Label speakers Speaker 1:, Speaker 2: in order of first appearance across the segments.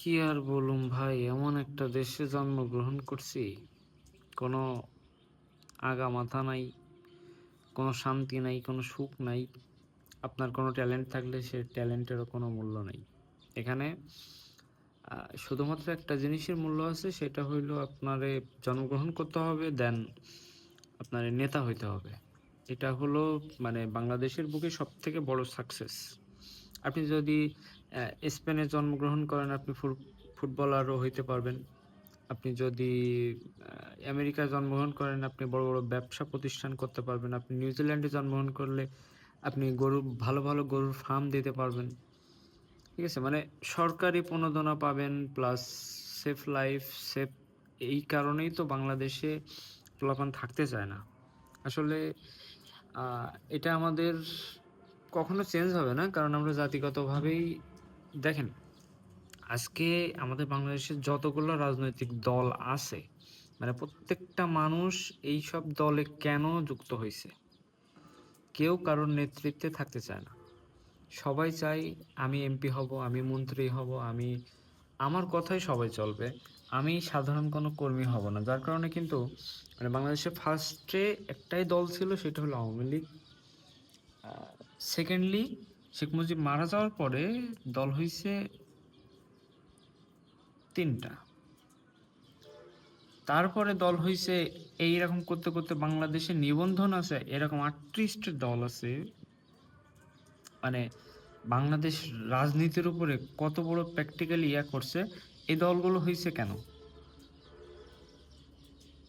Speaker 1: কি আর বলুম ভাই, এমন একটা দেশে জন্মগ্রহণ করছি, কোনো আগা-মাথা নাই, কোনো শান্তি নাই, কোনো সুখ নাই। আপনার কোনো ট্যালেন্ট থাকলে সে ট্যালেন্টেরও কোনো মূল্য নাই। এখানে আ শুধুমাত্র একটা জিনিসের মূল্য আছে, সেটা হইলো আপনারে জন্মগ্রহণ করতে হবে, দেন আপনারে নেতা হইতে হবে। এটা হলো মানে বাংলাদেশের বুকে সবথেকে বড় সাকসেস। আপনি যদি স্পেনে জন্মগ্রহণ করেন, আপনি ফুটবলারও হইতে পারবেন। আপনি যদি আ আমেরিকায় জন্মগ্রহণ করেন, আপনি বড়, বড় ব্যবসা প্রতিষ্ঠান করতে পারবেন। আপনি নিউজিল্যান্ডে জন্মগ্রহণ করলে আপনি ভালো, ভালো গরুর ফার্ম দিতে পারবেন। ঠিক আছে? মানে সরকারি প্রণোদনা পাবেন প্লাস সেফ লাইফ, সেফ এই কারণেই তো বাংলাদেশে পোলাপান থাকতে চায় না। আসলে আ এটা আমাদের কখনো চেঞ্জ হবে না। কারণ আমরা জাতিগতভাবেই দেখেন, আজকে আমাদের বাংলাদেশের যতগুলো রাজনৈতিক দল আছে, মানে প্রত্যেকটা মানুষ এইসব দলে কেন যুক্ত হইছে? কেউ কারোর নেতৃত্বে থাকতে চায় না। সবাই চায় আমি এমপি হব, আমি মন্ত্রী হব, আমার কথাই সবাই চলবে। আমি সাধারণ কোনো কর্মী হব না। যার কারণে কিন্তু মানে বাংলাদেশে ফার্স্টে একটাই দল ছিল, সেটা হলো আওয়ামী লীগ। আ সেকেন্ডলি শেখ মুজিব মারা যাওয়ার পরে দল হইছে ৩ টা। তারপরে দল হইছে, এইরকম করতে, করতে বাংলাদেশে নিবন্ধন আছে এরকম ৩৮ টা দল আছে। মানে বাংলাদেশ রাজনীতির উপরে কত বড় প্র্যাকটিক্যালি করছে, এই দলগুলো হইছে কেন?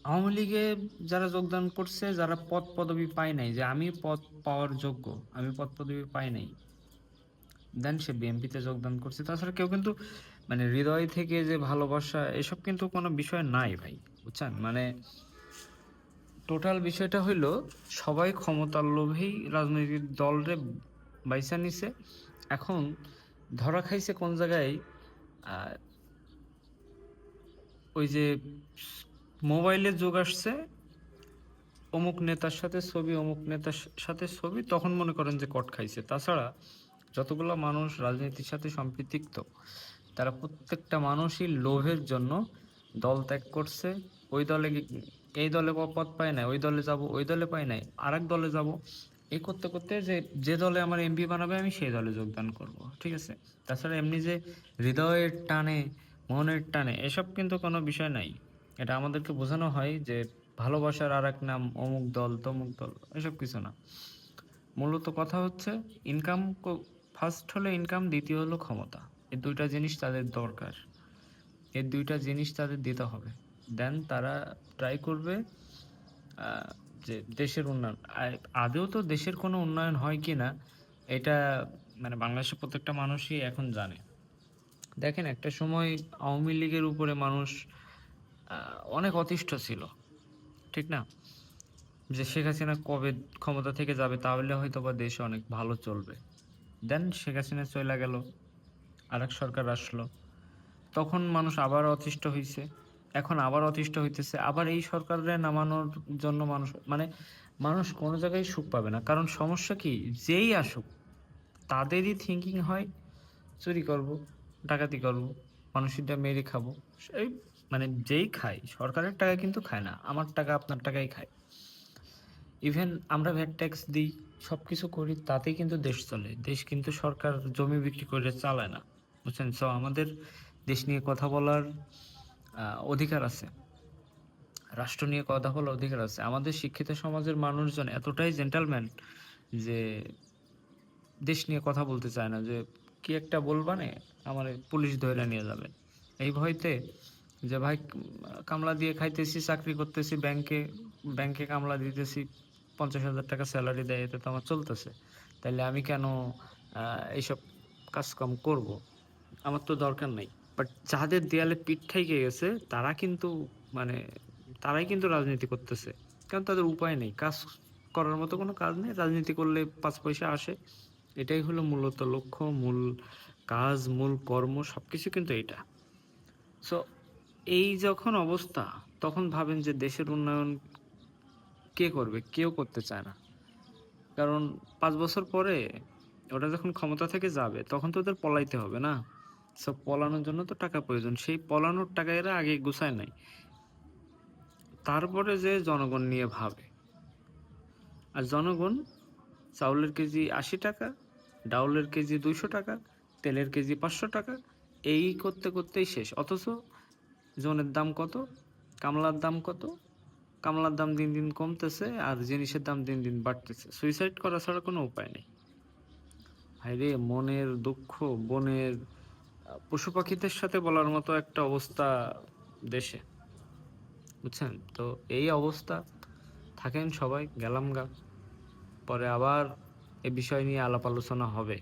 Speaker 1: আওয়ামী লীগে যারা যোগদান করছে, যারা পদ-পদবি পায় নাই, যে আমি পদ পাওয়ার যোগ্য, আমি পদ-পদবি পাই নাই। দেন সে বিএনপিতে যোগদান করছে। তাছাড়া কেউ কিন্তু মানে হৃদয় থেকে যে ভালোবাসা এসব কিন্তু কোনো বিষয় নাই ভাই। বুঝছেন? মানে টোটাল বিষয়টা হইলো সবাই ক্ষমতার লোভেই রাজনৈতিক দলরে বাইছা নিছে। এখন ধরা খাইছে কোন জায়গায় আ ওই যে মোবাইলের যুগ আসছে, অমুক নেতার সাথে ছবি, অমুক নেতার সাথে ছবি, তখন মনে করেন যে কট খাইছে। তাছাড়া যতগুলা মানুষ রাজনীতির সাথে সম্পৃক্ত, তারা প্রত্যেকটা মানুষই লোভের জন্য দল ত্যাগ করছে। ওই দলে এই দলে পদ পায় নাই, ওই দলে যাবো, ওই দলে পাই নাই, আরেক দলে যাবো। এই করতে, করতে যে দলে আমার এমপি বানাবে আমি সেই দলে যোগদান করব। ঠিক আছে? তাছাড়া এমনি যে হৃদয়ের টানে, মনের টানে এসব কিন্তু কোনো বিষয় নাই। এটা আমাদেরকে বোঝানো হয় যে ভালোবাসার আরেক নাম অমুক দল, তমুক দল, এসব কিছু না। মূলত কথা হচ্ছে ইনকাম ফার্স্ট হলো ইনকাম, দ্বিতীয় হলো ক্ষমতা। এই ২ টা জিনিস তাদের দরকার। এই ২ টা জিনিস তাদের দিতে হবে। দেন তারা ট্রাই করবে আ যে দেশের উন্নয়ন। আদৌ তো দেশের কোনো উন্নয়ন হয় কিনা এটা মানে বাংলাদেশের প্রত্যেকটা মানুষই এখন জানে। দেখেন, একটা সময় আওয়ামী লীগের উপরে মানুষ আ অনেক অতিষ্ঠ ছিল। ঠিক না? যে শেখ হাসিনা কবে ক্ষমতা থেকে যাবে, তাহলে হয়তোবা দেশ অনেক ভালো চলবে। দেন শেখ হাসিনা চইলা গেল। আরেক সরকার আসলো। তখন মানুষ আবার অতিষ্ঠ হইছে। এখন আবার অতিষ্ঠ হইতেছে। আবার এই সরকারে নামানোর জন্য মানুষ কোন জায়গায় সুখ পাবে না। কারণ সমস্যা কি? যেই আসুক তাদেরই থিংকিং হয় চুরি করব, ডাকাতি করব, মানুষেরটা মেরে খাবো। এই মানে যেই খায়, সরকারের টাকা কিন্তু খায় না। আমার টাকা আপনার টাকাই খায়। ইভেন আমরা ভ্যাট ট্যাক্স দিই, সবকিছু করি, তাতেই কিন্তু দেশ চলে। দেশ কিন্তু সরকার জমি বিক্রি করে চালায় না। বুঝছেন? সো আমাদের দেশ নিয়ে কথা বলার আ অধিকার আছে। রাষ্ট্র নিয়ে কথা বলার অধিকার আছে। আমাদের শিক্ষিত সমাজের মানুষজন এতটাই জেন্টলম্যান যে দেশ নিয়ে কথা বলতে চায় না, যে কি একটা বলবানে আমারে পুলিশ ধইরা নিয়ে যাবে। এই ভয়তে যে ভাই কামলা দিয়ে খাইতেছি, চাকরি করতেছি ব্যাংকে, ব্যাংকে কামলা দিতেছি, ৳৫০,০০০ সেলারি দেয়, এতে তো আমার চলতেছে। তাইলে আমি কেন আ এইসব কাজকাম করব? আমার তো দরকার নাই। বাট যাদের দেয়ালে পিঠ ঠেকে গেছে তারা কিন্তু মানে তারাই কিন্তু রাজনীতি করতেছে। কারণ তাদের উপায় নেই। কাজ করার মতো কোনো কাজ নেই। রাজনীতি করলে ৫ পয়সা আসে। এটাই হলো মূলত লক্ষ্য, মূল কাজ, মূল কর্ম, সবকিছু কিন্তু এইটা। সো এই যখন অবস্থা, তখন ভাবেন যে দেশের উন্নয়ন কে করবে? কেউ করতে চায় না। কারণ ৫ বছর পরে ওরা যখন ক্ষমতা থেকে যাবে তখন তো ওদের পলাইতে হবে না? সো পলানোর জন্য তো টাকা প্রয়োজন, সেই পলানোর টাকা এরা আগে গুছায় নাই, তারপরে যে জনগণ নিয়ে ভাবে। আর জনগণ চাউলের কেজি ৮০ টাকা, ডাউলের কেজি ২০০ টাকা, তেলের কেজি ৫০০ টাকা, এই করতে করতেই শেষ। অথচ জনের দাম কত, কামলার দাম কত, কামলার দাম দিন দিন কমতেছে আর জিনিসের দাম দিন দিন বাড়তেছে। সুইসাইড করা ছাড়া কোনো উপায় নেই। হায়রে মনের দুঃখ, বনের পশু পাখিদের সাথে বলার মতো একটা অবস্থা দেশে, বুঝছেন? তো এই অবস্থা, থাকেন সবাই, গেলাম গা। পরে আবার এ বিষয় নিয়ে আলাপ আলোচনা হবে।